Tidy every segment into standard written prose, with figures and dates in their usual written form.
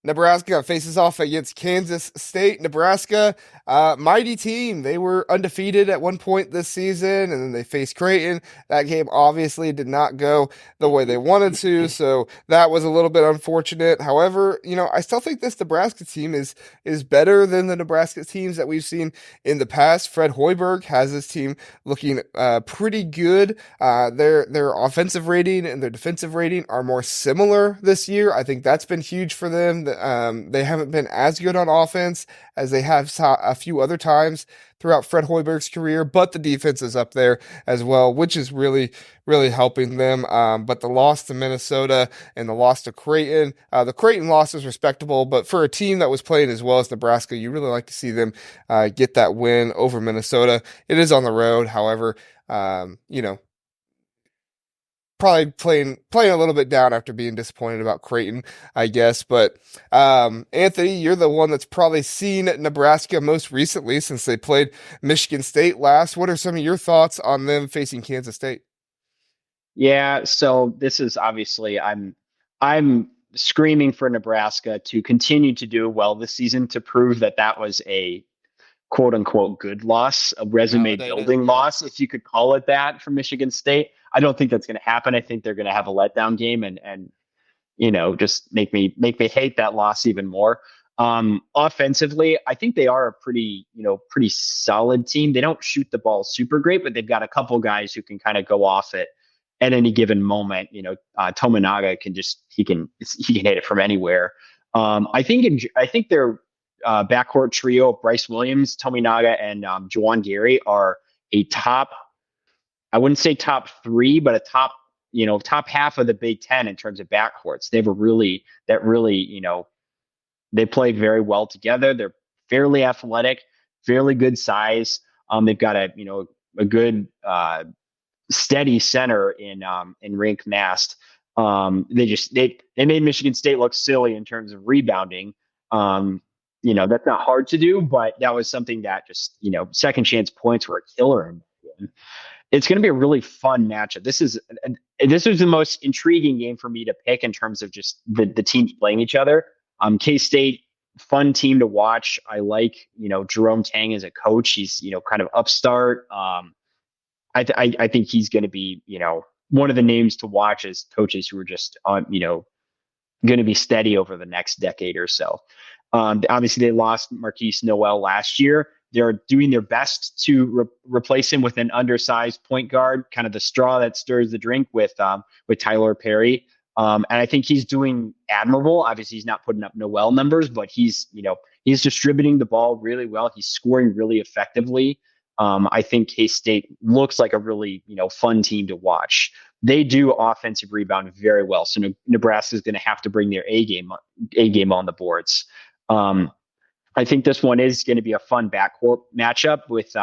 Nebraska faces off against Kansas State. Nebraska, mighty team. They were undefeated at one point this season, and then they faced Creighton. That game obviously did not go the way they wanted to, so that was a little bit unfortunate. However, I still think this Nebraska team is better than the Nebraska teams that we've seen in the past. Fred Hoiberg has his team looking pretty good. Their offensive rating and their defensive rating are more similar this year. I think that's been huge for them. They haven't been as good on offense as they have a few other times throughout Fred Hoiberg's career, but the defense is up there as well, which is really, really helping them. But the loss to Minnesota and the loss to Creighton, the Creighton loss is respectable, but for a team that was playing as well as Nebraska, you really like to see them get that win over Minnesota. It is on the road, however, probably playing a little bit down after being disappointed about Creighton, I guess. But Anthony, you're the one that's probably seen Nebraska most recently since they played Michigan State last. What are some of your thoughts on them facing Kansas State? Yeah, so this is obviously I'm screaming for Nebraska to continue to do well this season to prove that that was a quote unquote good loss, a resume Validated, building yeah. loss, if you could call it that, for Michigan State. I don't think that's going to happen. I think they're going to have a letdown game and just make me hate that loss even more. Offensively, I think they are a pretty solid team. They don't shoot the ball super great, but they've got a couple guys who can kind of go off it at any given moment. Tominaga he can hit it from anywhere. I think their backcourt trio, Bryce Williams, Tominaga, and Juwan Gary, are a top. I wouldn't say top three, but a top half of the Big Ten in terms of backcourts. They have a really that really they play very well together. They're fairly athletic, fairly good size. They've got a good steady center in Rink Mast. They made Michigan State look silly in terms of rebounding. That's not hard to do, but that was something that just second chance points were a killer. It's going to be a really fun matchup. This is the most intriguing game for me to pick in terms of just the teams playing each other. K State, fun team to watch. I like Jerome Tang as a coach. He's kind of upstart. I think he's going to be one of the names to watch as coaches who are just going to be steady over the next decade or so. Obviously, they lost Marquise Noel last year. They're doing their best to replace him with an undersized point guard, kind of the straw that stirs the drink with Tyler Perry. And I think he's doing admirable. Obviously, he's not putting up Noel numbers, but he's distributing the ball really well. He's scoring really effectively. I think K-State looks like a really fun team to watch. They do offensive rebound very well, so Nebraska is going to have to bring their A game on the boards. I think this one is going to be a fun backcourt matchup with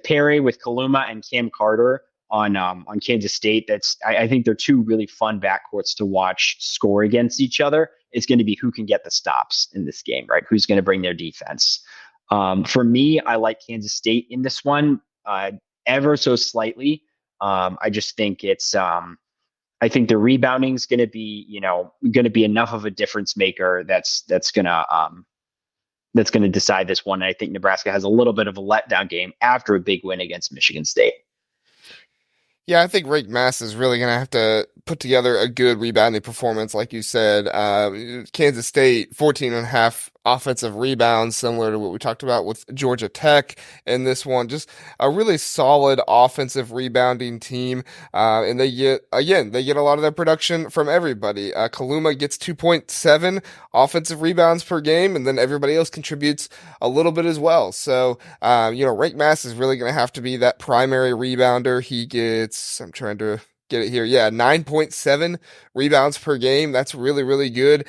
Perry, with Kaluma, and Cam Carter on Kansas State. I think they're two really fun backcourts to watch score against each other. It's going to be who can get the stops in this game, right? Who's going to bring their defense. For me, I like Kansas State in this one ever so slightly. I just think I think the rebounding is going to be enough of a difference maker that's going to decide this one. And I think Nebraska has a little bit of a letdown game after a big win against Michigan State. Yeah, I think Rick Mass is really going to have to put together a good rebounding performance, like you said. Kansas State, 14 and a half offensive rebounds, similar to what we talked about with Georgia Tech in this one. Just a really solid offensive rebounding team. And they get a lot of their production from everybody. Kaluma gets 2.7 offensive rebounds per game, and then everybody else contributes a little bit as well. So, Rick Mass is really going to have to be that primary rebounder. He gets, I'm trying to get it here. Yeah, 9.7 rebounds per game. That's really, really good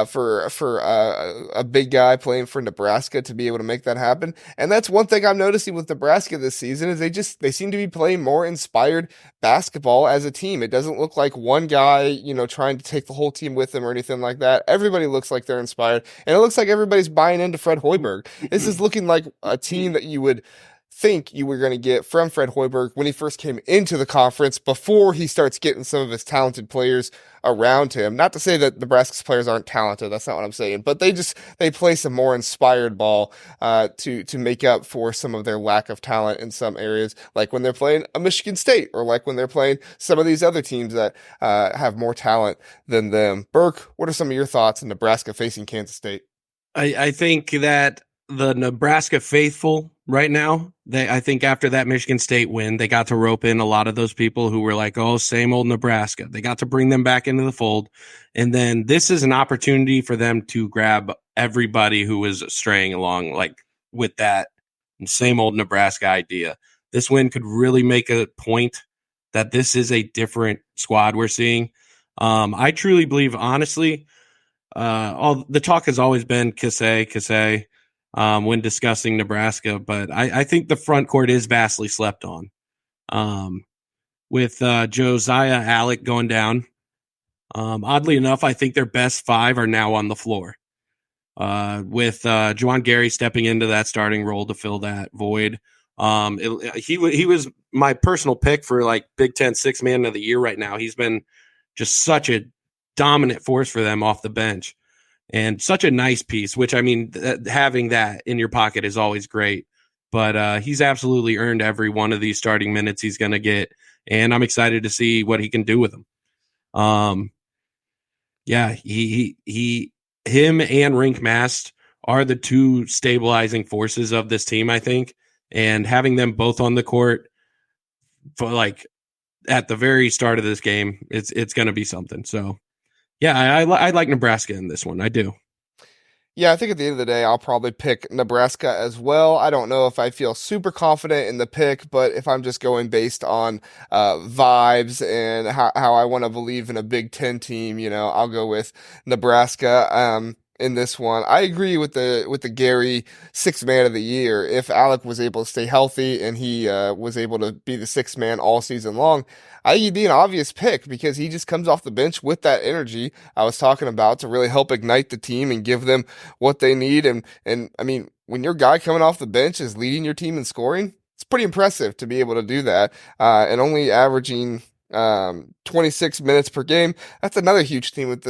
for a big guy playing for Nebraska to be able to make that happen. And that's one thing I'm noticing with Nebraska this season is they seem to be playing more inspired basketball as a team. It doesn't look like one guy, trying to take the whole team with them or anything like that. Everybody looks like they're inspired, and it looks like everybody's buying into Fred Hoiberg. This is looking like a team that you would think you were going to get from Fred Hoiberg when he first came into the conference before he starts getting some of his talented players around him. Not to say that Nebraska's players aren't talented. That's not what I'm saying, but they play some more inspired ball to make up for some of their lack of talent in some areas, like when they're playing a Michigan State or like when they're playing some of these other teams that have more talent than them. Burke, what are some of your thoughts on Nebraska facing Kansas State? I think that the Nebraska faithful right now, I think after that Michigan State win, they got to rope in a lot of those people who were like, oh, same old Nebraska. They got to bring them back into the fold. And then this is an opportunity for them to grab everybody who was straying along like with that same old Nebraska idea. This win could really make a point that this is a different squad we're seeing. I truly believe, honestly, all the talk has always been Kasey, when discussing Nebraska, but I think the front court is vastly slept on. With Josiah Alec going down, oddly enough, I think their best five are now on the floor. With Juwan Gary stepping into that starting role to fill that void. He was my personal pick for like Big Ten Sixth Man of the Year right now. He's been just such a dominant force for them off the bench and such a nice piece, which I mean, having that in your pocket is always great, but he's absolutely earned every one of these starting minutes he's going to get. And I'm excited to see what he can do with them. Yeah, him and Rink Mast are the two stabilizing forces of this team, I think, and having them both on the court for like at the very start of this game, it's going to be something. So, yeah, I like Nebraska in this one. I do. Yeah, I think at the end of the day, I'll probably pick Nebraska as well. I don't know if I feel super confident in the pick, but if I'm just going based on vibes and how I want to believe in a Big Ten team, I'll go with Nebraska. In this one, I agree with the Gary Sixth Man of the Year. If Alec was able to stay healthy and he was able to be the sixth man all season long, I think he'd be an obvious pick because he just comes off the bench with that energy I was talking about to really help ignite the team and give them what they need. And I mean, when your guy coming off the bench is leading your team in scoring, it's pretty impressive to be able to do that. And only averaging 26 minutes per game. That's another huge thing with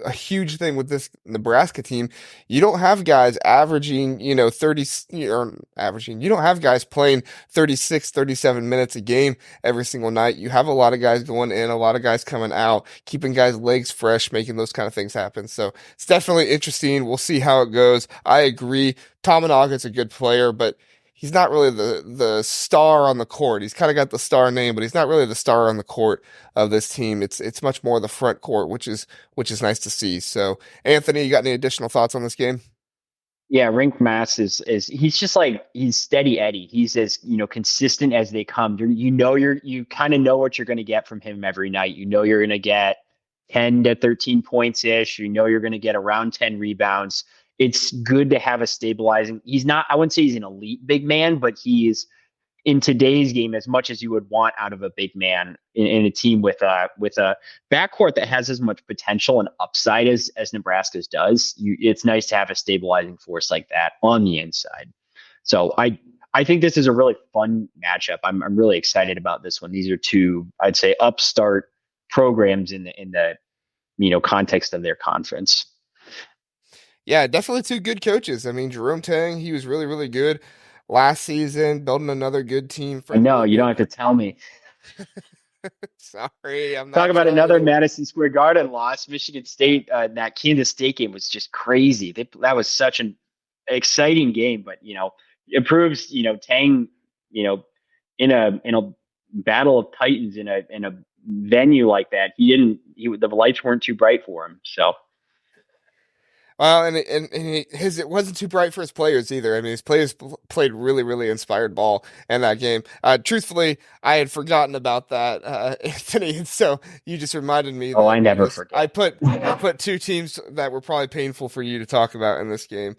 a huge thing with this Nebraska team. You don't have guys averaging, 30 or averaging. You don't have guys playing 36, 37 minutes a game every single night. You have a lot of guys going in, a lot of guys coming out, keeping guys' legs fresh, making those kind of things happen. So it's definitely interesting. We'll see how it goes. I agree. Tominaga's a good player, but he's not really the star on the court. He's kind of got the star name, but he's not really the star on the court of this team. It's much more the front court, which is nice to see. So, Anthony, you got any additional thoughts on this game? Yeah, Rink Mass is he's just like he's steady Eddie. He's as consistent as they come. You kind of know what you're going to get from him every night. You know you're going to get 10 to 13 points ish. You know you're going to get around 10 rebounds. It's good to have a stabilizing. He's not. I wouldn't say he's an elite big man, but he's in today's game as much as you would want out of a big man in a team with a backcourt that has as much potential and upside as Nebraska's does. It's nice to have a stabilizing force like that on the inside. So I think this is a really fun matchup. I'm really excited about this one. These are two, I'd say, upstart programs in the context of their conference. Yeah, definitely two good coaches. I mean, Jerome Tang, he was really, really good last season, building another good team. I Fred know you don't Hoiberg. have to tell me. Sorry, I'm Talk not about trying another to. Madison Square Garden loss. Michigan State, that Kansas State game was just crazy. That was such an exciting game, but it proves Tang, you know, in a battle of titans in a venue like that, the lights weren't too bright for him. So Well, it wasn't too bright for his players either. I mean, his players played really, really inspired ball in that game. Truthfully, I had forgotten about that, Anthony, and so you just reminded me I that never forget. I put two teams that were probably painful for you to talk about in this game.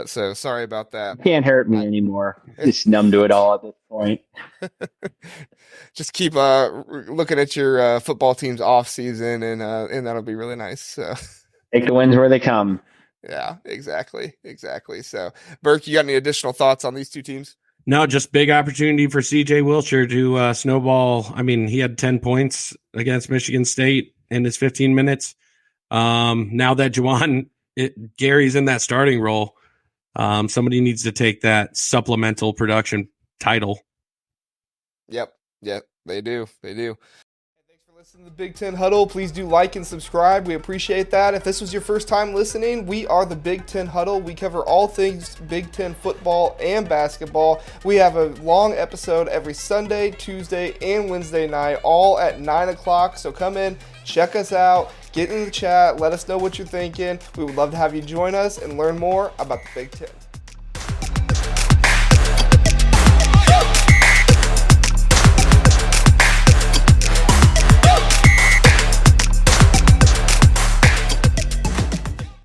So sorry about that. Can't hurt me I, anymore. Just numb to it all at this point. just keep looking at your football team's off season, and that'll be really nice. So. Take the wins where they come. Yeah, exactly. So, Burke, you got any additional thoughts on these two teams? No, just big opportunity for CJ Wilcher to snowball. I mean, he had 10 points against Michigan State in his 15 minutes. Now that Gary's in that starting role, somebody needs to take that supplemental production title. Yep, they do. Thanks for listening to the Big Ten Huddle. Please do like and subscribe. We appreciate that. If this was your first time listening, we are the Big Ten Huddle. We cover all things Big Ten football and basketball. We have a long episode every Sunday, Tuesday, and Wednesday night, all at 9 o'clock. So come in, check us out, get in the chat, let us know what you're thinking. We would love to have you join us and learn more about the Big Ten.